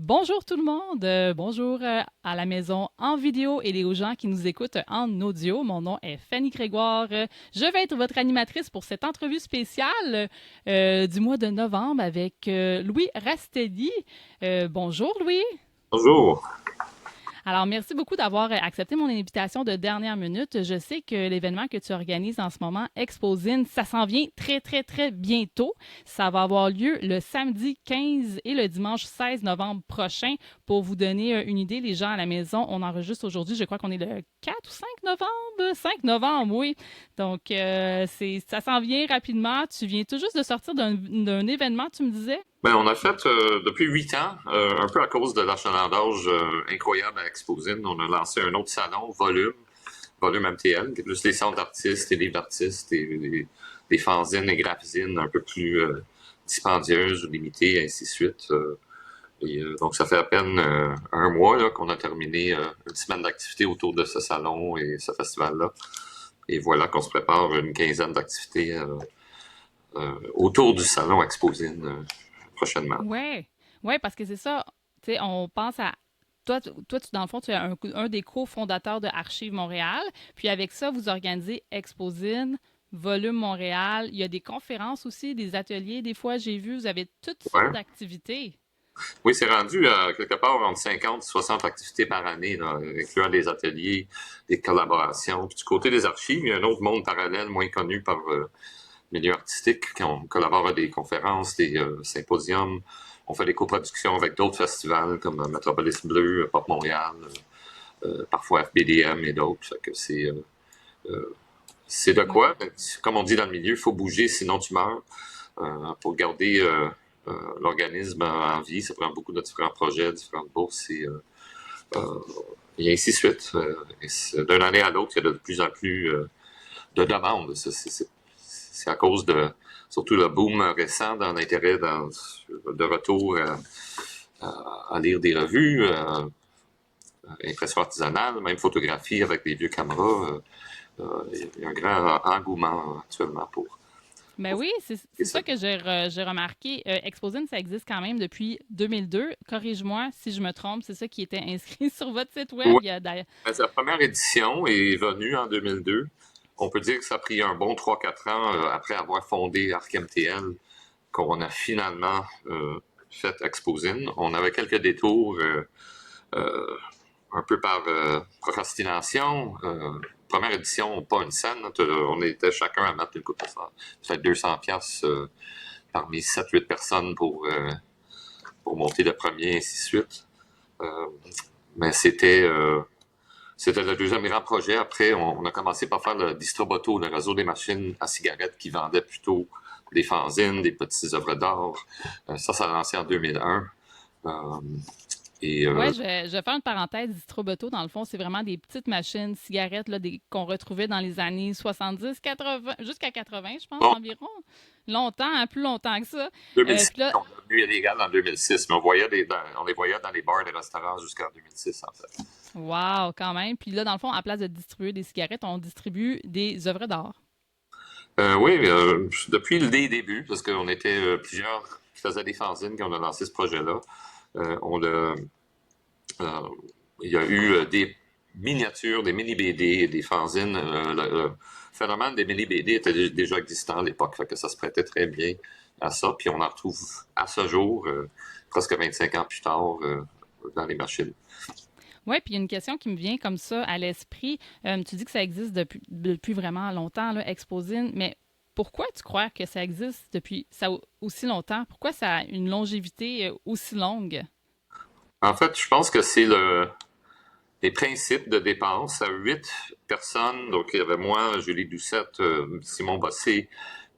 Bonjour tout le monde, bonjour à la maison en vidéo et aux gens qui nous écoutent en audio. Mon nom est Fanny Grégoire. Je vais être votre animatrice pour cette entrevue spéciale du mois de novembre avec Louis Rastelli. Bonjour Louis. Bonjour. Alors, merci beaucoup d'avoir accepté mon invitation de dernière minute. Je sais que l'événement que tu organises en ce moment, Exposine, ça s'en vient très, très, très bientôt. Ça va avoir lieu le samedi 15 et le dimanche 16 novembre prochain. Pour vous donner une idée, les gens à la maison, on enregistre aujourd'hui, je crois qu'on est le 4 ou 5 novembre? 5 novembre, oui. Donc, ça s'en vient rapidement. Tu viens tout juste de sortir d'un événement, tu me disais? On a fait depuis 8 ans, un peu à cause de l'achalandage incroyable à Exposine, on a lancé un autre salon, Volume MTL, qui est plus des centres d'artistes et livres d'artistes et des fanzines et graphzines un peu plus dispendieuses ou limitées, ainsi de suite. Donc ça fait à peine un mois là, qu'on a terminé une semaine d'activité autour de ce salon et ce festival-là. Et voilà qu'on se prépare une quinzaine d'activités autour du salon Exposine prochainement. Ouais, ouais, parce que c'est ça. Tu sais, on pense à toi, dans le fond, tu es un des cofondateurs de Archives Montréal. Puis avec ça, vous organisez Exposine, Volume Montréal. Il y a des conférences aussi, des ateliers. Des fois, j'ai vu, vous avez toutes sortes Ouais. d'activités. Oui, c'est rendu à quelque part entre 50 et 60 activités par année, là, incluant des ateliers, des collaborations. Puis du côté des archives, il y a un autre monde parallèle moins connu par le milieu artistique. On collabore à des conférences, des symposiums. On fait des coproductions avec d'autres festivals comme Metropolis Bleu, Pop Montréal, parfois FBDM et d'autres. Fait que c'est de Oui. quoi. Comme on dit dans le milieu, il faut bouger, sinon tu meurs. Pour garder l'organisme en vie, ça prend beaucoup de différents projets, différentes bourses euh, et ainsi de suite. D'une année à l'autre, il y a de plus en plus de demandes. C'est à cause de surtout le boom récent dans l'intérêt de retour à lire des revues, impression artisanale, même photographie avec des vieux caméras. Il y a un grand engouement actuellement Ben pour oui, c'est ça. ça que j'ai remarqué. Exposine, ça existe quand même depuis 2002. Corrige-moi si je me trompe, c'est ça qui était inscrit sur votre site web. Ouais. Il y a d'ailleurs- Sa première édition est venue en 2002. On peut dire que ça a pris un bon 3-4 ans après avoir fondé ArcMTL qu'on a finalement fait Exposine. On avait quelques détours euh, un peu par procrastination. Première édition, pas une scène. On était chacun à mettre une coupe de ça. Peut-être 200 pièces parmi 7-8 personnes pour monter le premier, ainsi de suite. Euh, mais c'était le deuxième grand projet. Après, on a commencé par faire le Distroboto, le réseau des machines à cigarettes qui vendait plutôt des fanzines, des petites œuvres d'art. Ça a lancé en 2001. Euh, et Ouais, je vais faire une parenthèse. Distroboto, dans le fond, c'est vraiment des petites machines, cigarettes là, qu'on retrouvait dans les années 70, 80, jusqu'à 80, je pense, bon, environ. Longtemps, hein, plus longtemps que ça. 2006, Puis là, on est devenu illégal en 2006, mais on les voyait dans les bars et les restaurants jusqu'en 2006, en fait. wow, quand même. Puis là, dans le fond, à place de distribuer des cigarettes, on distribue des œuvres d'art. Oui, depuis le début, parce qu'on était plusieurs qui faisaient des fanzines quand on a lancé ce projet-là, on a Euh, il y a eu des miniatures, des mini-BD, des fanzines. Le phénomène des mini-BD était déjà existant à l'époque, fait que ça se prêtait très bien à ça. Puis on en retrouve à ce jour, presque 25 ans plus tard, dans les machines. Oui, puis il y a une question qui me vient comme ça à l'esprit. Tu dis que ça existe depuis vraiment longtemps, là, Exposine, mais pourquoi tu crois que ça existe depuis ça aussi longtemps? Pourquoi ça a une longévité aussi longue? En fait, je pense que les principes de dépense à 8 personnes. Donc, il y avait moi, Julie Doucette, Simon Bossé,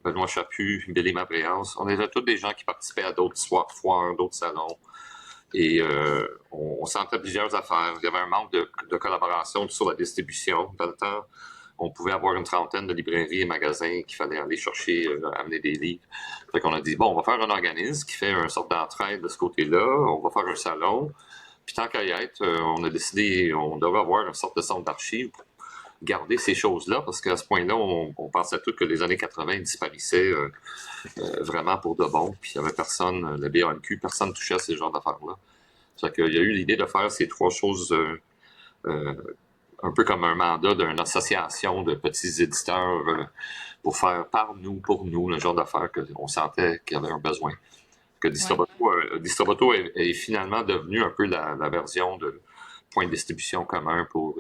Benoît Chaput, Billy Mabréas. On était tous des gens qui participaient à d'autres foires, d'autres salons. Et on sentait plusieurs affaires. Il y avait un manque de collaboration sur la distribution. Dans le temps, on pouvait avoir une trentaine de librairies et magasins qu'il fallait aller chercher, amener des livres. Fait qu'on a dit, bon, on va faire un organisme qui fait une sorte d'entraide de ce côté-là. On va faire un salon. Puis tant qu'à y être, on a décidé, on devait avoir une sorte de centre d'archives pour garder ces choses-là, parce qu'à ce point-là, on pensait tous que les années 80 disparaissaient vraiment pour de bon. Puis il n'y avait personne, le BANQ, personne touchait à ces genres d'affaires-là. Fait qu'il y a eu l'idée de faire ces trois choses un peu comme un mandat d'une association de petits éditeurs pour faire par nous, pour nous, le genre d'affaires qu'on sentait qu'il y avait un besoin. Que Distroboto est finalement devenu un peu la version de point de distribution commun pour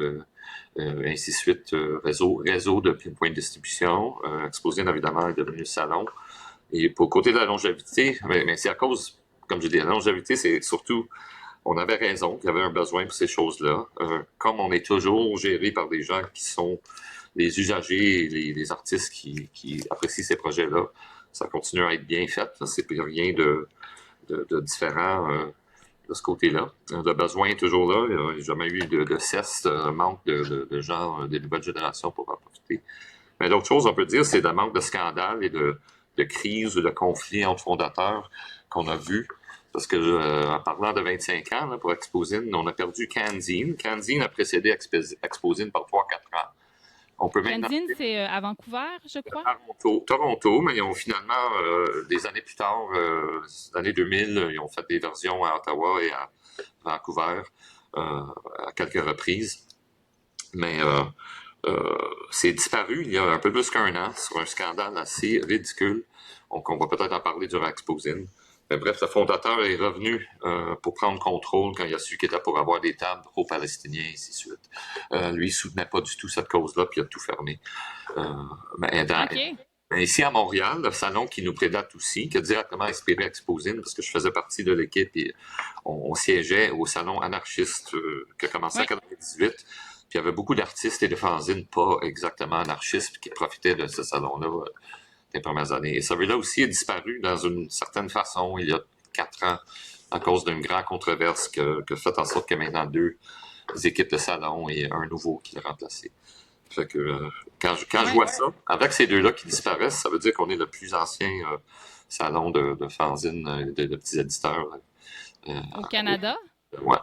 ainsi de suite, réseau de points de distribution. Exposine, évidemment, est devenu le salon. Et pour le côté de la longévité, mais c'est à cause, comme je dis, la longévité, c'est surtout, on avait raison qu'il y avait un besoin pour ces choses-là. Comme on est toujours géré par des gens qui sont les usagers et les artistes qui apprécient ces projets-là, ça continue à être bien fait. C'est rien de différent de ce côté-là. Le besoin est toujours là. Il n'y a jamais eu de cesse, de manque de gens, des nouvelles générations pour en profiter. Mais d'autres choses, on peut dire, c'est le manque de scandales et de crises ou de conflits entre fondateurs qu'on a vu. Parce que, en parlant de 25 ans, là, pour Exposine, on a perdu Canzine. Canzine a précédé Exposine par 3-4 ans. On peut Canzine, c'est à Vancouver, je crois? Toronto, mais ils ont finalement, des années plus tard, l'année 2000, ils ont fait des versions à Ottawa et à Vancouver à quelques reprises. Mais c'est disparu il y a un peu plus qu'un an sur un scandale assez ridicule. Donc, on va peut-être en parler durant Exposine. Mais bref, le fondateur est revenu pour prendre contrôle quand il a su qu'il était pour avoir des tables pro-palestiniens et ainsi de suite. Lui, il soutenait pas du tout cette cause-là, puis il a tout fermé. Mais ici à Montréal, le salon qui nous prédate aussi, qui a directement inspiré Exposine, parce que je faisais partie de l'équipe et on siégeait au salon anarchiste qui a commencé en 1998. Puis il y avait beaucoup d'artistes et de fanzines pas exactement anarchistes qui profitaient de ce salon-là les premières années. Et celui-là aussi a disparu dans une certaine façon il y a 4 ans à cause d'une grande controverse qui a fait en sorte qu'il y a maintenant 2 équipes de salon et un nouveau qui l'a remplacé. Fait que quand je vois ça, avec ces 2-là qui disparaissent, ça veut dire qu'on est le plus ancien salon de fanzine, de petits éditeurs. Au Canada? Ouais.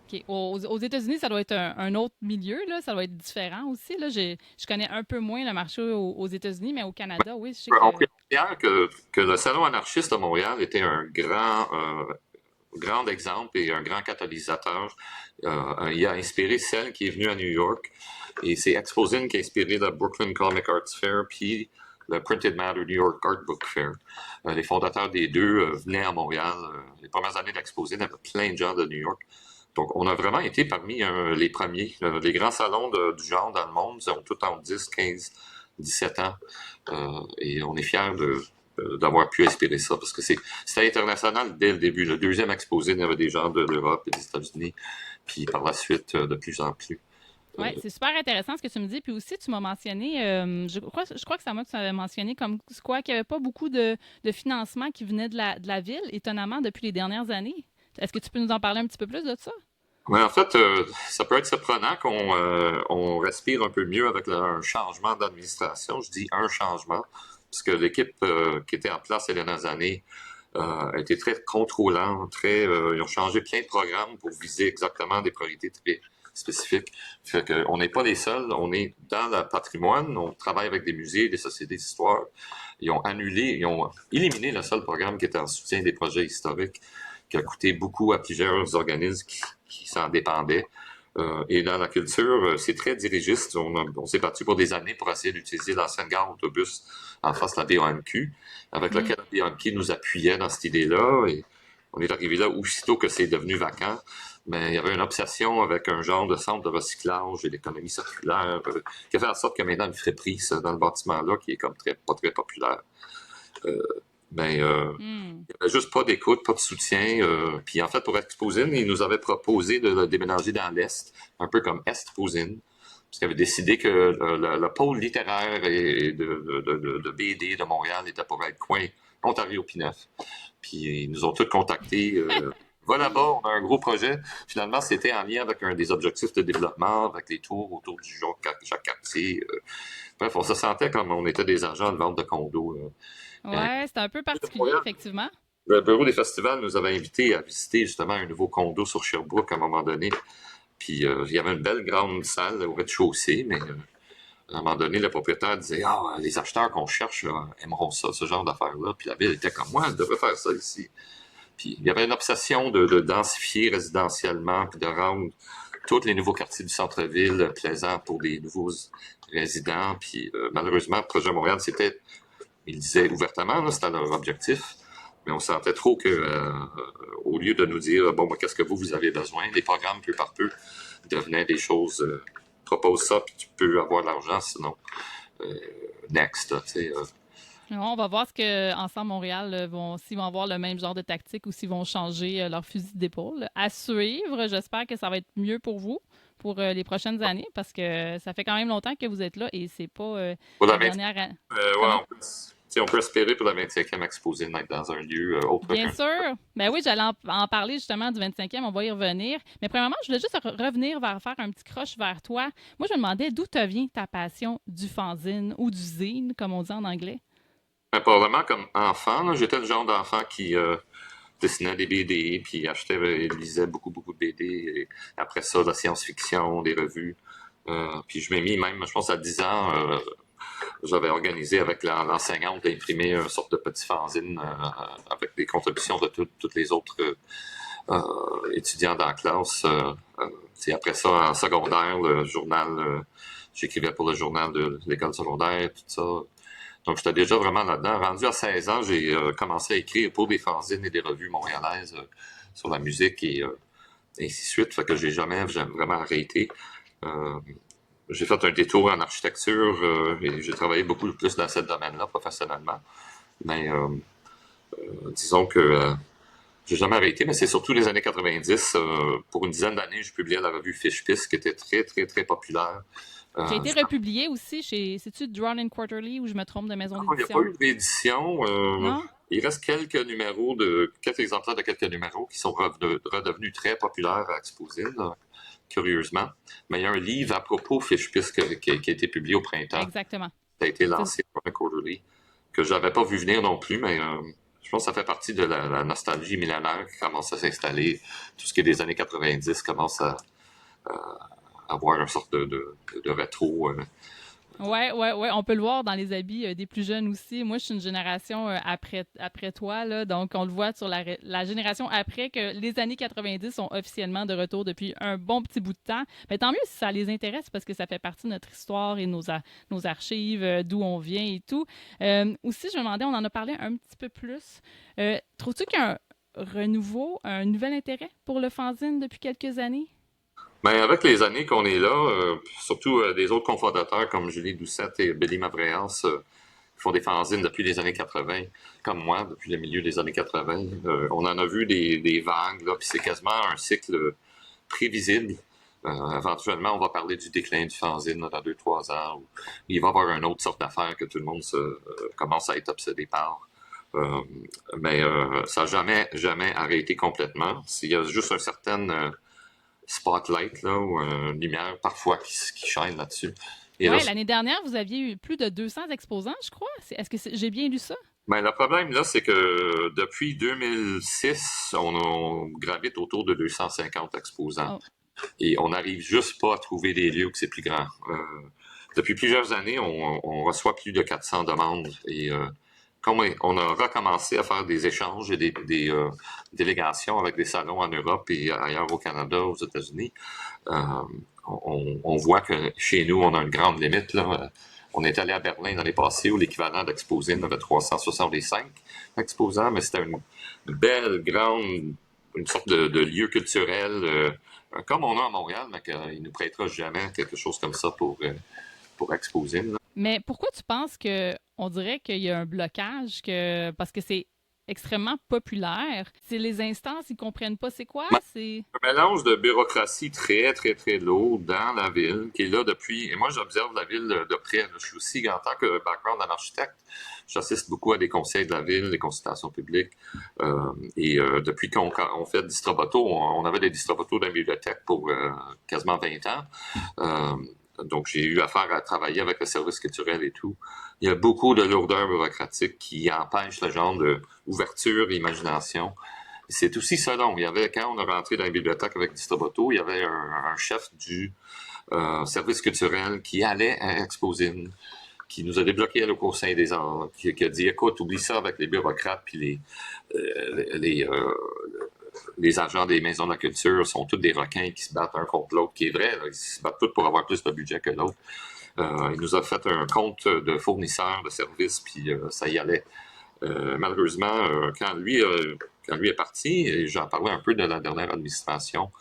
Okay. Aux États-Unis, ça doit être un autre milieu, là. Ça doit être différent aussi. Là. Je connais un peu moins le marché aux États-Unis, mais au Canada, oui, je sais On considère que le Salon anarchiste de Montréal était un grand exemple et un grand catalyseur. Il a inspiré celle qui est venue à New York. Et c'est Exposine qui a inspiré le Brooklyn Comic Arts Fair puis le Printed Matter New York Art Book Fair. Les fondateurs des deux venaient à Montréal. Les premières années d'Exposine, il y avait plein de gens de New York. Donc, on a vraiment été parmi les premiers. Les grands salons du genre dans le monde, ils ont tout en 10, 15, 17 ans. Et on est fiers d'avoir pu inspirer ça, parce que c'était international dès le début. Le deuxième exposé, il y avait des gens de l'Europe et des États-Unis, puis par la suite, de plus en plus. Oui, c'est super intéressant ce que tu me dis. Puis aussi, tu m'as mentionné, je crois que c'est moi que tu avais mentionné, comme quoi qu'il n'y avait pas beaucoup de financement qui venait de la ville, étonnamment, depuis les dernières années. Est-ce que tu peux nous en parler un petit peu plus de ça? Oui, en fait, ça peut être surprenant qu'on respire un peu mieux avec un changement d'administration. Je dis un changement, parce que l'équipe qui était en place ces dernières années a été très contrôlante, ils ont changé plein de programmes pour viser exactement des priorités très spécifiques. Fait qu'on n'est pas les seuls, on est dans le patrimoine, on travaille avec des musées, des sociétés d'histoire. Ils ont éliminé le seul programme qui était en soutien des projets historiques, qui a coûté beaucoup à plusieurs organismes qui s'en dépendaient. Et dans la culture, c'est très dirigiste. On s'est battu pour des années pour essayer d'utiliser l'ancienne gare autobus en face de la BAMQ, avec laquelle la BAMQ nous appuyait dans cette idée-là. Et on est arrivé là aussitôt que c'est devenu vacant. Mais il y avait une obsession avec un genre de centre de recyclage et d'économie circulaire qui a fait en sorte qu'il y a maintenant une friperie dans le bâtiment-là qui est comme pas très populaire. Il n'y avait juste pas d'écoute, pas de soutien. Puis en fait, pour Exposine, ils nous avaient proposé de le déménager dans l'Est, un peu comme Estposine, parce qu'ils avaient décidé que le pôle littéraire et de BD de Montréal était pour être coin Ontario-Pineuf. Puis ils nous ont tous contactés. Va là-bas, on a un gros projet. Finalement, c'était en lien avec un des objectifs de développement, avec les tours autour du Jacques-Cartier. Bref, on se sentait comme on était des agents de vente de condos. Ouais, c'est un peu particulier, effectivement. Le bureau des festivals nous avait invités à visiter justement un nouveau condo sur Sherbrooke à un moment donné. Puis il y avait une belle grande salle au rez-de-chaussée, mais à un moment donné, le propriétaire disait « Ah, les acheteurs qu'on cherche là, aimeront ça, ce genre d'affaires-là. » Puis la ville était comme « Moi, elle devrait faire ça ici. » Puis il y avait une obsession de densifier résidentiellement, puis de rendre tous les nouveaux quartiers du centre-ville plaisants pour des nouveaux résidents. Puis malheureusement, le projet Montréal, ils disaient ouvertement, là, c'était leur objectif, mais on sentait trop que, au lieu de nous dire, bon, qu'est-ce que vous avez besoin, les programmes, peu par peu, devenaient des choses, propose ça, puis tu peux avoir l'argent, sinon, next, tu sais. On va voir ce que Ensemble Montréal s'ils vont avoir le même genre de tactique ou s'ils vont changer leur fusil d'épaule. À suivre, j'espère que ça va être mieux pour vous pour les prochaines années parce que ça fait quand même longtemps que vous êtes là et c'est pas Pour la la 20, dernière année. ouais, on peut espérer pour la 25e exposée d'être dans un lieu autre Bien qu'un. sûr. Ben oui, j'allais en parler justement du 25e, on va y revenir. Mais premièrement, je voulais juste revenir vers faire un petit croche vers toi. Moi, je me demandais d'où te vient ta passion du fanzine ou du zine, comme on dit en anglais. Probablement comme enfant, là, j'étais le genre d'enfant qui dessinait des BD, puis achetait et lisait beaucoup de BD. Et après ça, de la science-fiction, des revues. Puis je m'ai mis même, je pense à 10 ans, j'avais organisé avec l'enseignante d'imprimer une sorte de petit fanzine avec des contributions de toutes les autres étudiants dans la classe. Après ça, en secondaire, le journal, j'écrivais pour le journal de l'école secondaire, tout ça. Donc, j'étais déjà vraiment là-dedans. Rendu à 16 ans, j'ai commencé à écrire pour des fanzines et des revues montréalaises sur la musique et ainsi de suite. Fait que j'ai jamais vraiment arrêté. J'ai fait un détour en architecture et j'ai travaillé beaucoup plus dans ce domaine-là professionnellement. Mais disons que j'ai jamais arrêté, mais c'est surtout les années 90. Pour une dizaine d'années, je publiais la revue Fiche Piste qui était très populaire. Qui a été republié aussi chez, c'est-tu Drawn in Quarterly ou je me trompe de maison Il n'y a d'édition? pas eu de réédition. Non? Il reste quelques exemplaires de quelques numéros qui sont redevenus très populaires à Exposine, curieusement. Mais il y a un livre à propos Fiche Piste qui a été publié au printemps. Exactement. Ça a été lancé par un quarterly que je n'avais pas vu venir non plus, mais je pense que ça fait partie de la nostalgie millénaire qui commence à s'installer. Tout ce qui est des années 90 commence à avoir une sorte de rétro. Ouais. On peut le voir dans les habits des plus jeunes aussi. Moi, je suis une génération après toi, là, donc on le voit sur la génération après que les années 90 sont officiellement de retour depuis un bon petit bout de temps. Mais tant mieux si ça les intéresse parce que ça fait partie de notre histoire et nos archives, d'où on vient et tout. Aussi, je me demandais, on en a parlé un petit peu plus. Trouves-tu qu'il y a un renouveau, un nouvel intérêt pour le fanzine depuis quelques années? Ben, avec les années qu'on est là, surtout des autres cofondateurs comme Julie Doucette et Billy Mavréas, qui font des fanzines depuis les années 80, comme moi, depuis le milieu des années 80. On en a vu des vagues, là, puis c'est quasiment un cycle prévisible. Éventuellement, on va parler du déclin du fanzine là, dans 2-3 ans, où il va y avoir une autre sorte d'affaire que tout le monde commence à être obsédé par. Mais ça n'a jamais arrêté complètement. Il y a juste un certain spotlight là, ou une lumière parfois qui shine là-dessus. Et là, Oui, l'année dernière, vous aviez eu plus de 200 exposants, je crois. Est-ce que j'ai bien lu ça? ben, le problème là, c'est que depuis 2006, on gravite autour de 250 exposants. Oh. Et on n'arrive juste pas à trouver des lieux où c'est plus grand. Depuis plusieurs années, on reçoit plus de 400 demandes. Et comme on a recommencé à faire des échanges et des délégations avec des salons en Europe et ailleurs au Canada, aux États-Unis, on voit que chez nous, on a une grande limite. Là. On est allé à Berlin l'année passée où l'équivalent d'Exposine avait 365 exposants, mais c'était une belle, grande, une sorte de lieu culturel, comme on a à Montréal, mais qu'il ne nous prêtera jamais quelque chose comme ça pour Exposine. Là. Mais pourquoi tu penses que on dirait qu'il y a un blocage parce que c'est extrêmement populaire. C'est les instances, ils comprennent pas c'est quoi, c'est Un mélange de bureaucratie très lourde dans la ville, qui est là depuis... Et moi, j'observe la ville de près. Je suis aussi, en tant que background en architecte, j'assiste beaucoup à des conseils de la ville, des consultations publiques. Depuis qu'on fait Distroboto, on avait des Distroboto dans la bibliothèque pour quasiment 20 ans. Donc, j'ai eu affaire à travailler avec le service culturel et tout. Il y a beaucoup de lourdeur bureaucratique qui empêche le genre d'ouverture et imagination. C'est aussi ça, donc. Quand on est rentré dans la bibliothèque avec Distroboto, il y avait un chef du service culturel qui allait à Exposine, qui nous a débloqué au Conseil des arts, qui a dit, écoute, oublie ça avec les bureaucrates puis les les agents des maisons de la culture sont tous des requins qui se battent un contre l'autre, qui est vrai, là, ils se battent tous pour avoir plus de budget que l'autre. Il nous a fait un compte de fournisseurs de services, puis ça y allait. Malheureusement, quand lui est parti, et j'en parlais un peu de la dernière administration,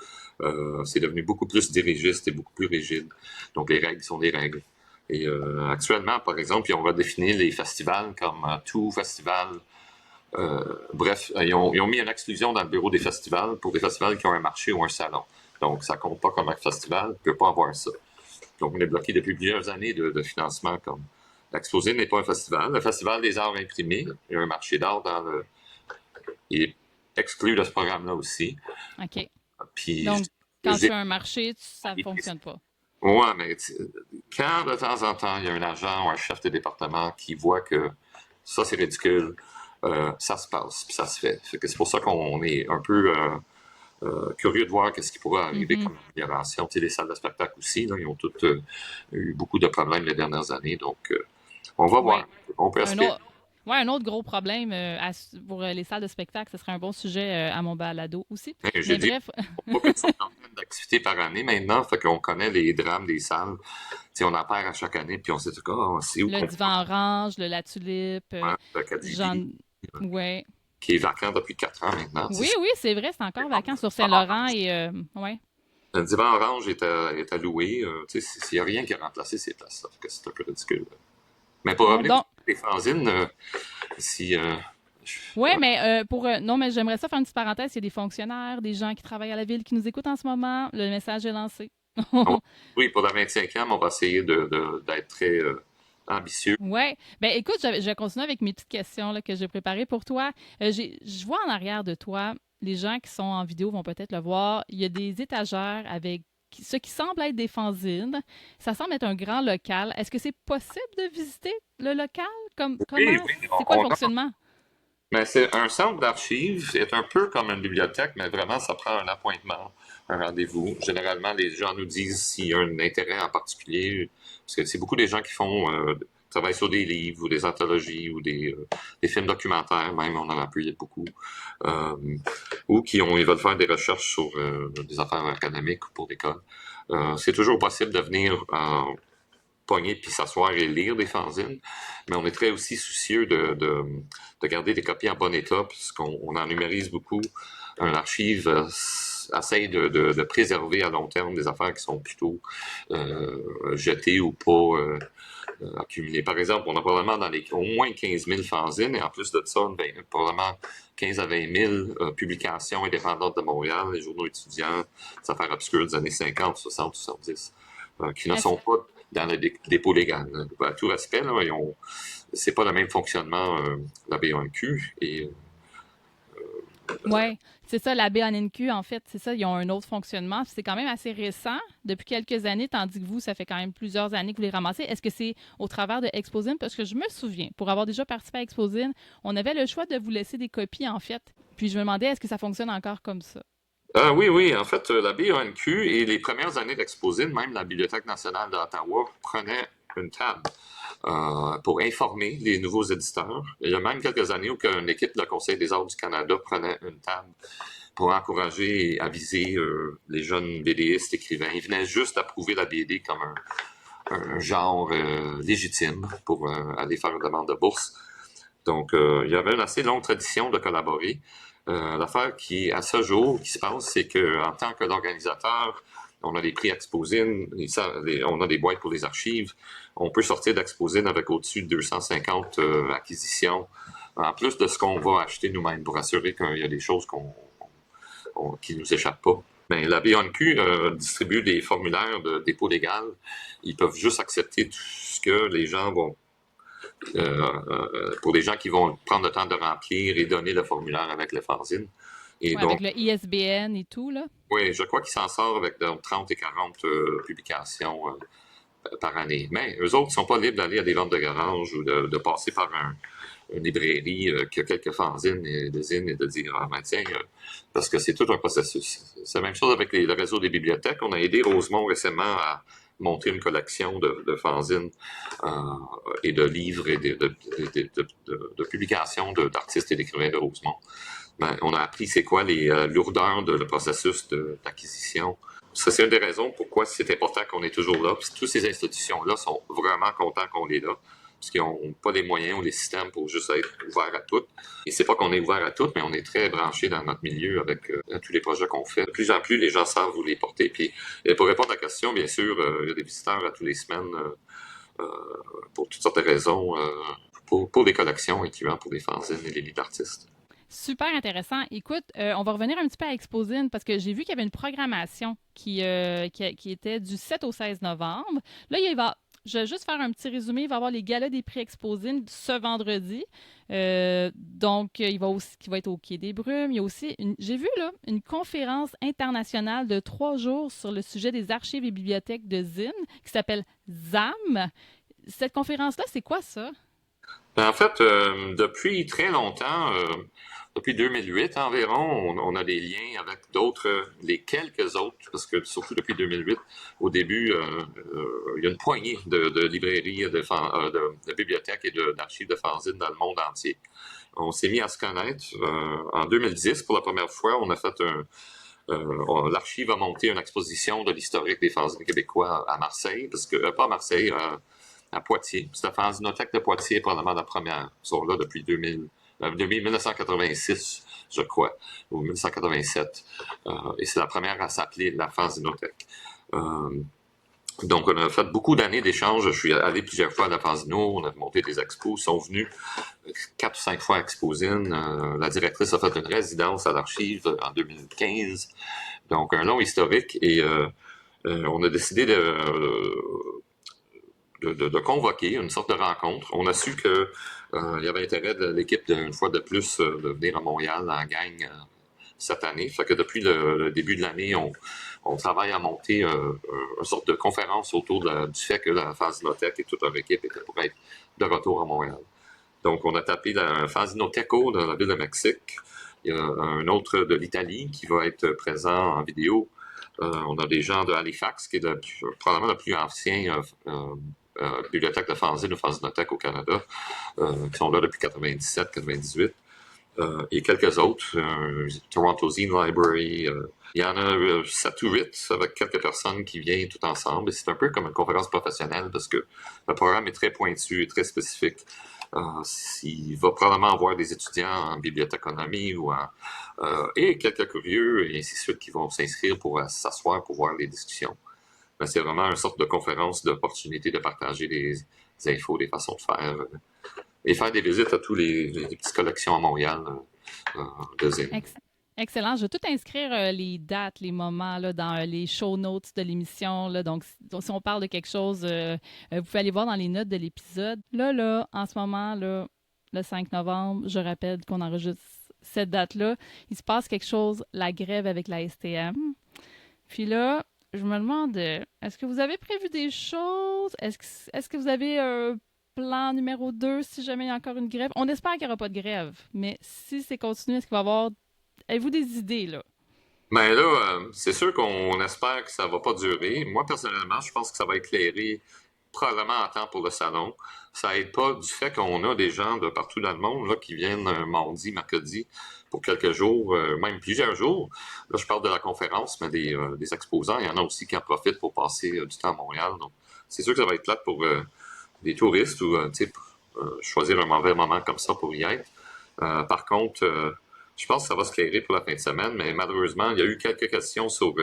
c'est devenu beaucoup plus dirigiste et beaucoup plus rigide. Donc les règles sont des règles. Et actuellement, par exemple, ils ont redéfini les festivals comme tout festival. Bref, ils ont mis une exclusion dans le bureau des festivals pour des festivals qui ont un marché ou un salon. Donc ça compte pas comme un festival, on ne peut pas avoir ça. Donc on est bloqué depuis plusieurs années de financement comme l'Exposine n'est pas un festival. Le Festival des arts imprimés, il y a un marché d'art il est exclu de ce programme-là aussi. OK. Puis, Donc, quand je tu as un marché, ça ne fonctionne pas. ouais, mais quand de temps en temps, il y a un agent ou un chef de département qui voit que ça, c'est ridicule, ça se passe, puis ça se fait. Fait que c'est pour ça qu'on est un peu curieux de voir qu'est-ce qui pourrait arriver comme amélioration. Tu sais, les salles de spectacle aussi, là, ils ont toutes eu beaucoup de problèmes les dernières années, donc on va voir. On peut espérer. Un autre gros problème pour les salles de spectacle, ce serait un bon sujet à mon balado aussi. J'ai dit bref. pas une centaine d'activités par année maintenant, fait qu'on connaît les drames des salles. T'sais, on en perd à chaque année, puis on sait c'est où Le divan orange, la tulipe, ouais. Qui est vacant depuis 4 ans maintenant. Oui, c'est vrai, c'est encore vacant sur Saint-Laurent et ouais. Le divan orange est à louer. Il n'y a rien qui a remplacé ces places-là. C'est un peu ridicule. Mais pour revenir sur les fanzines, si... Oui, mais non, mais j'aimerais ça faire une petite parenthèse. Il y a des fonctionnaires, des gens qui travaillent à la ville qui nous écoutent en ce moment. Le message est lancé. Oui, pour la 25e, on va essayer d'être très ambitieux. Oui. Ben écoute, je vais continuer avec mes petites questions là, que j'ai préparées pour toi. Je vois en arrière de toi, les gens qui sont en vidéo vont peut-être le voir, il y a des étagères avec ce qui semble être des fanzines. Ça semble être un grand local. Est-ce que c'est possible de visiter le local? Comment? Oui, c'est quoi le fonctionnement? Mais c'est un centre d'archives, c'est un peu comme une bibliothèque, mais vraiment, ça prend un appointement, un rendez-vous. Généralement, les gens nous disent s'il y a un intérêt en particulier, parce que c'est beaucoup des gens qui travaillent sur des livres ou des anthologies ou des films documentaires, même, on en a appuyé beaucoup, ou ils veulent faire des recherches sur des affaires académiques ou pour l'école. C'est toujours possible de venir pogner puis s'asseoir et lire des fanzines, mais on est très aussi soucieux de garder des copies en bon état puisqu'on en numérise beaucoup. Un archive essaye de préserver à long terme des affaires qui sont plutôt jetées ou pas accumulées. Par exemple, on a probablement au moins 15 000 fanzines et en plus de ça, probablement 15 à 20 000 publications indépendantes de Montréal, les journaux étudiants, des affaires obscures des années 50, 60, 70, qui ne sont pas dans le dépôt légal. À tout respect, là, c'est pas le même fonctionnement la BANQ. Oui, c'est ça, la BANQ, en fait, c'est ça, ils ont un autre fonctionnement. C'est quand même assez récent, depuis quelques années, tandis que vous, ça fait quand même plusieurs années que vous les ramassez. Est-ce que c'est au travers de Exposine? Parce que je me souviens, pour avoir déjà participé à Exposine, on avait le choix de vous laisser des copies, en fait. Puis je me demandais, est-ce que ça fonctionne encore comme ça? Oui. En fait, la BANQ et les premières années d'Exposine, même la Bibliothèque nationale d'Ottawa prenait une table pour informer les nouveaux éditeurs. Il y a même quelques années où une équipe de la Conseil des arts du Canada prenait une table pour encourager et aviser les jeunes BDistes, écrivains. Ils venaient juste approuver la BD comme un genre légitime pour aller faire une demande de bourse. Donc, il y avait une assez longue tradition de collaborer. L'affaire qui, à ce jour, qui se passe, c'est qu'en tant que l'organisateur, on a des prix Exposine, on a des boîtes pour les archives. On peut sortir d'Exposine avec au-dessus de 250 acquisitions, en plus de ce qu'on va acheter nous-mêmes pour assurer qu'il y a des choses qui ne nous échappent pas. Mais la BANQ distribue des formulaires de dépôt légal. Ils peuvent juste accepter tout ce que les gens vont pour les gens qui vont prendre le temps de remplir et donner le formulaire avec le fanzine. Et donc, avec le ISBN et tout, là? Oui, je crois qu'il s'en sort avec 30 et 40 publications par année. Mais eux autres ne sont pas libres d'aller à des ventes de garage ou de passer par une librairie qui a quelques fanzines et des zines et de dire « Ah, ben tiens, parce que c'est tout un processus. » C'est la même chose avec le réseau des bibliothèques. On a aidé Rosemont récemment à monter une collection de fanzines et de livres et de publications d'artistes et d'écrivains de Rosemont. on a appris c'est quoi les lourdeurs de le processus d'acquisition. Ça, c'est une des raisons pourquoi c'est important qu'on est toujours là. Puis toutes ces institutions-là sont vraiment contents qu'on est là, parce qu'ils n'ont pas les moyens ou les systèmes pour juste être ouverts à toutes. Et c'est pas qu'on est ouvert à toutes, mais on est très branché dans notre milieu avec tous les projets qu'on fait. De plus en plus, les gens savent où les porter. Puis pour répondre à la question, bien sûr, il y a des visiteurs à tous les semaines pour toutes sortes de raisons, pour les collections, incluant pour les fanzines et les livres d'artistes. Super intéressant. Écoute, on va revenir un petit peu à Exposine parce que j'ai vu qu'il y avait une programmation qui était du 7 au 16 novembre. Là, je vais juste faire un petit résumé. Il va y avoir les galas des prix Exposine ce vendredi. Donc, il va être au Quai des Brumes. Il y a aussi, j'ai vu là, une conférence internationale de 3 jours sur le sujet des archives et bibliothèques de Zine qui s'appelle ZAM. Cette conférence-là, c'est quoi ça? En fait, depuis très longtemps, depuis 2008 environ, on a des liens avec d'autres, les quelques autres, parce que surtout depuis 2008, au début, il y a une poignée de librairies, de bibliothèques et d'archives de fanzines dans le monde entier. On s'est mis à se connaître. En 2010, pour la première fois, on a fait l'archive a monté une exposition de l'historique des fanzines québécois à Marseille, parce que, pas à Marseille, à Poitiers. C'est la Fanzinothèque de Poitiers, probablement la première. Ils sont là depuis 1986, je crois, ou 1987. Et c'est la première à s'appeler la Fanzinothèque. Donc, on a fait beaucoup d'années d'échanges. Je suis allé plusieurs fois à la Fanzino, on a monté des expos. Ils sont venus 4 ou 5 fois à Exposine. La directrice a fait une résidence à l'archive en 2015. Donc, un long historique. Et on a décidé de convoquer une sorte de rencontre. On a su que il y avait intérêt de l'équipe une fois de plus de venir à Montréal en gang cette année. Fait que depuis le début de l'année, on travaille à monter une sorte de conférence autour du fait que la Fanzinothèque et toute leur équipe était pour être de retour à Montréal. Donc, on a tapé la Fanzinoteco dans la ville de Mexique. Il y a un autre de l'Italie qui va être présent en vidéo. On a des gens de Halifax, qui est probablement le plus ancien bibliothèque de fanzine ou fanzinothèque au Canada, qui sont là depuis 97-98. Et quelques autres, Toronto Zine Library. Il y en a 7 ou 8 avec quelques personnes qui viennent tout ensemble. Et c'est un peu comme une conférence professionnelle parce que le programme est très pointu et très spécifique. Il va probablement avoir des étudiants en bibliothéconomie et quelques curieux et ainsi de suite qui vont s'inscrire pour s'asseoir pour voir les discussions. Mais c'est vraiment une sorte de conférence d'opportunité de partager des infos, des façons de faire et faire des visites à tous les petites collections à Montréal de Zine. Excellent. Je vais tout inscrire les dates, les moments là, dans les show notes de l'émission. Là. Donc, si on parle de quelque chose, vous pouvez aller voir dans les notes de l'épisode. Là, en ce moment, là, le 5 novembre, je rappelle qu'on enregistre cette date-là. Il se passe quelque chose, la grève avec la STM. Puis là, je me demande, est-ce que vous avez prévu des choses? Est-ce que vous avez un plan numéro 2 si jamais il y a encore une grève? On espère qu'il n'y aura pas de grève, mais si c'est continué, est-ce qu'il va y avoir... Avez-vous des idées, là? Ben là, c'est sûr qu'on espère que ça va pas durer. Moi, personnellement, je pense que ça va éclairer probablement en temps pour le salon. Ça aide pas du fait qu'on a des gens de partout dans le monde là, qui viennent mardi, mercredi, pour quelques jours, même plusieurs jours. Là, je parle de la conférence, mais des exposants, il y en a aussi qui en profitent pour passer du temps à Montréal. Donc, c'est sûr que ça va être plate pour des touristes ou choisir un mauvais moment comme ça pour y être. Par contre, je pense que ça va se clairer pour la fin de semaine, mais malheureusement, il y a eu quelques questions sur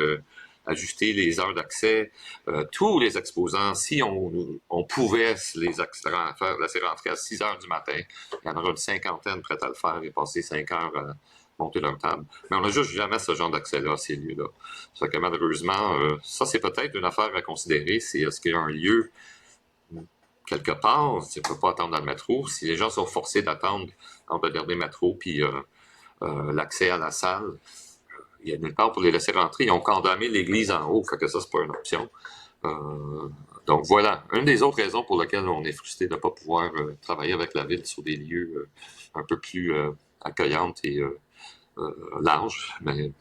ajuster les heures d'accès. Tous les exposants, si on pouvait laisser rentrer à 6 heures du matin, il y en aura une cinquantaine prête à le faire et passer 5 heures à monter leur table. Mais on n'a juste jamais ce genre d'accès-là à ces lieux-là. Ça fait que malheureusement, ça c'est peut-être une affaire à considérer, c'est est-ce qu'il y a un lieu quelque part, tu ne peux pas attendre dans le métro. Si les gens sont forcés d'attendre entre le dernier métro puis l'accès à la salle, il y a nulle part pour les laisser rentrer. Ils ont condamné l'église en haut, fait que ça, c'est pas une option. Donc voilà, une des autres raisons pour lesquelles on est frustré de ne pas pouvoir travailler avec la ville sur des lieux un peu plus accueillantes et larges. Mais...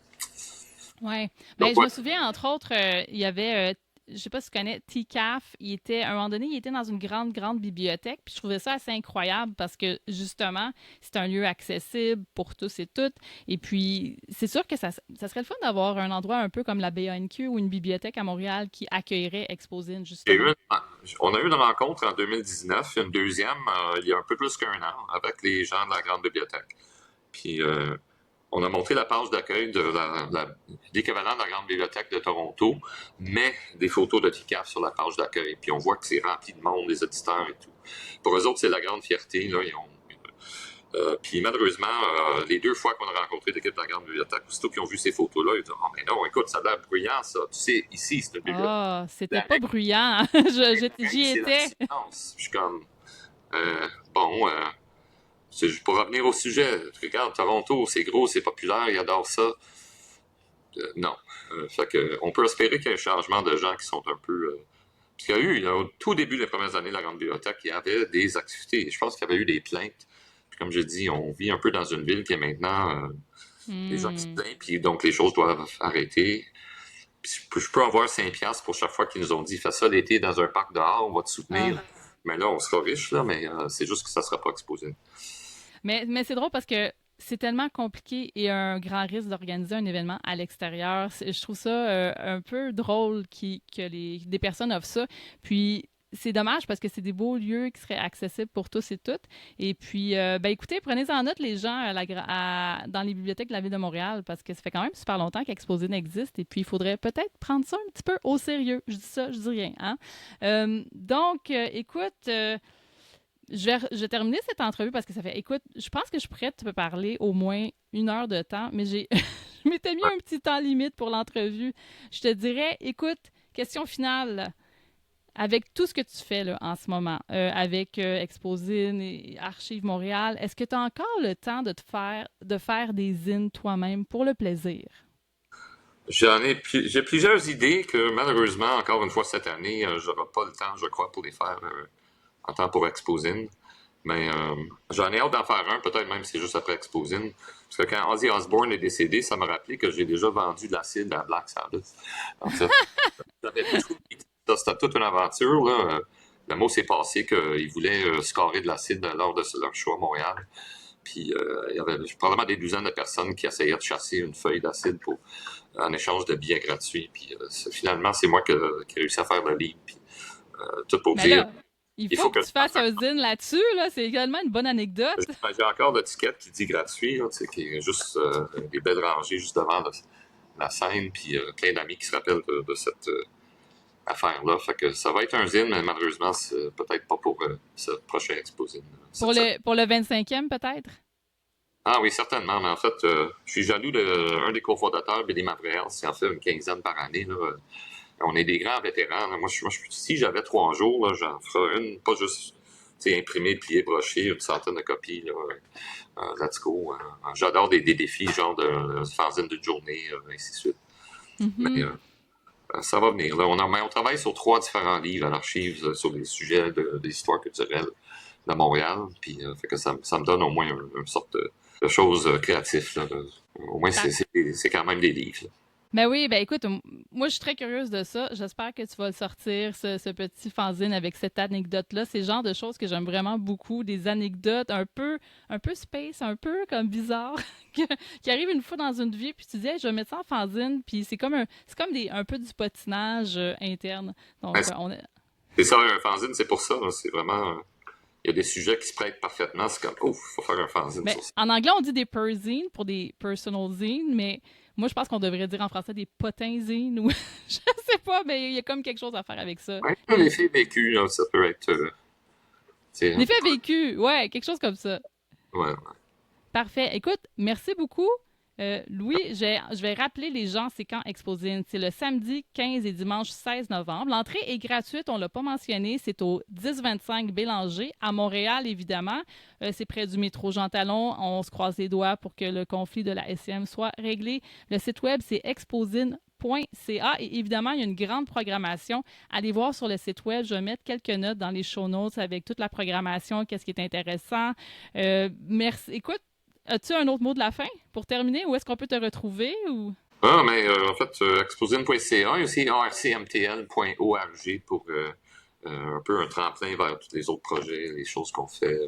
Oui. Ben, je me souviens, entre autres, il y avait je sais pas si tu connais TCAF, à un moment donné, il était dans une grande, grande bibliothèque, puis je trouvais ça assez incroyable parce que, justement, c'est un lieu accessible pour tous et toutes, et puis c'est sûr que ça serait le fun d'avoir un endroit un peu comme la BANQ ou une bibliothèque à Montréal qui accueillerait Exposine, Il y a eu justement. on a eu une rencontre en 2019, une deuxième il y a un peu plus qu'un an, avec les gens de la Grande Bibliothèque. Puis on a monté la page d'accueil de l'équivalent de la Grande Bibliothèque de Toronto, mais des photos de TICAF sur la page d'accueil. Puis on voit que c'est rempli de monde, des auditeurs et tout. Pour eux autres, c'est la grande fierté. Là, puis malheureusement, les deux fois qu'on a rencontré l'équipe de la Grande Bibliothèque, aussitôt qu'ils ont vu ces photos-là, ils ont dit « Oh, mais non, écoute, ça a l'air bruyant, ça. Tu sais, ici, c'est une bibliothèque. Ah, c'était La pas règle, bruyant. J'y c'est la étais. silence. » Je suis comme bon, pour revenir au sujet, regarde, Toronto, c'est gros, c'est populaire, ils adorent ça. Non. Fait que, on peut espérer qu'il y ait un changement de gens qui sont un peu. Parce qu'il y a eu, au tout début des premières années de la Grande Bibliothèque, il y avait des activités. Je pense qu'il y avait eu des plaintes. Puis comme je dis, on vit un peu dans une ville qui est maintenant. Les gens qui se Hmm. plaignent, puis donc les choses doivent arrêter. Puis je peux avoir 5 piastres pour chaque fois qu'ils nous ont dit fais ça l'été dans un parc dehors, on va te soutenir. Ah. Mais là, on sera riche, là, mais c'est juste que ça ne sera pas exposé. Mais c'est drôle parce que c'est tellement compliqué et un grand risque d'organiser un événement à l'extérieur. Je trouve ça un peu drôle que des personnes offrent ça. Puis c'est dommage parce que c'est des beaux lieux qui seraient accessibles pour tous et toutes. Et puis, ben écoutez, prenez-en note les gens dans les bibliothèques de la Ville de Montréal parce que ça fait quand même super longtemps qu'Exposé n'existe. Et puis, il faudrait peut-être prendre ça un petit peu au sérieux. Je dis ça, je dis rien. Hein? Donc, écoute, je vais terminer cette entrevue parce que ça fait, écoute, je pense que je pourrais te parler au moins 1 heure de temps, mais je m'étais mis un petit temps limite pour l'entrevue. Je te dirais, écoute, question finale, avec tout ce que tu fais là, en ce moment, avec Exposine et Archives Montréal, est-ce que tu as encore le temps de faire des zines toi-même pour le plaisir? J'ai plusieurs idées que malheureusement, encore une fois cette année, j'aurai pas le temps, je crois, pour les faire en temps pour Exposine. Mais j'en ai hâte d'en faire un, peut-être même si c'est juste après Exposine. Parce que quand Ozzy Osbourne est décédé, ça m'a rappelé que j'ai déjà vendu de l'acide à Black Sabbath. En fait, j'avais tout dit. Ça, c'était toute une aventure. Là. Le mot s'est passé qu'ils voulaient scorer de l'acide lors de leur show à Montréal. Puis il y avait probablement des douzaines de personnes qui essayaient de chasser une feuille d'acide en échange de billets gratuits. Puis finalement, c'est moi qui ai réussi à faire le lead. Puis tout pour Mais dire, là, il il faut faut que que tu fasses un zine là-dessus, là. C'est également une bonne anecdote. j'ai encore l'étiquette qui dit gratuit, là, qui est juste des belles rangées juste devant la scène, puis plein d'amis qui se rappellent de cette affaire-là. Fait que ça va être un zine, mais malheureusement, c'est peut-être pas pour ce prochain exposé. Pour le 25e, peut-être? Ah oui, certainement, mais en fait, je suis jaloux d'un des cofondateurs, Billy Mavriel, c'est en fait une quinzaine par année. Là. On est des grands vétérans. Là. Si j'avais 3 jours, là, j'en ferais une, pas juste imprimé, plié, broché, une centaine de copies. Là, let's go. J'adore des défis, genre de fanzine d'une journée, ainsi de suite. Mais Mhm. ça va venir. Là. On travaille sur 3 différents livres à l'archive sur des sujets des histoires culturelles de Montréal. Puis fait que ça me donne au moins une sorte de choses créatives. Là. Au moins, c'est quand même des livres. Là. Ben oui, ben écoute, moi je suis très curieuse de ça. J'espère que tu vas le sortir, ce petit fanzine avec cette anecdote-là. C'est le genre de choses que j'aime vraiment beaucoup, des anecdotes un peu space, un peu comme bizarre, qui arrivent une fois dans une vie, puis tu dis, hey, je vais mettre ça en fanzine, puis c'est comme un peu du patinage interne. Ben, Donc, on est. c'est ça, un fanzine, c'est pour ça. Là. C'est vraiment. Il y a des sujets qui se prêtent parfaitement. C'est comme, ouf, il faut faire un fanzine Ben, sur ça. en anglais, on dit des perzines pour des personal zines, mais moi, je pense qu'on devrait dire en français des potins zines ou je sais pas, mais il y a comme quelque chose à faire avec ça. Ouais, Et l'effet vécu, là, ça peut être. Un peu l'effet vécu, ouais, quelque chose comme ça. ouais. Parfait. Écoute, merci beaucoup. Louis, je vais rappeler les gens, c'est quand Exposine. C'est le samedi 15 et dimanche 16 novembre. L'entrée est gratuite, on ne l'a pas mentionné. C'est au 1025 Bélanger, à Montréal, évidemment. C'est près du métro Jean Talon. On se croise les doigts pour que le conflit de la SCM soit réglé. Le site web, c'est exposine.ca. Et évidemment, il y a une grande programmation. Allez voir sur le site web. Je vais mettre quelques notes dans les show notes avec toute la programmation, qu'est-ce qui est intéressant. Merci. Écoute, as-tu un autre mot de la fin pour terminer ou est-ce qu'on peut te retrouver ou... En fait, exposine.ca et aussi arcmtl.org pour un peu un tremplin vers tous les autres projets, les choses qu'on fait.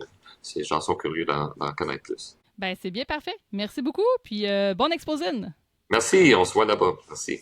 Si les gens sont curieux d'en connaître plus. Ben, c'est bien parfait. Merci beaucoup, puis bonne exposine! Merci, on se voit là-bas. Merci.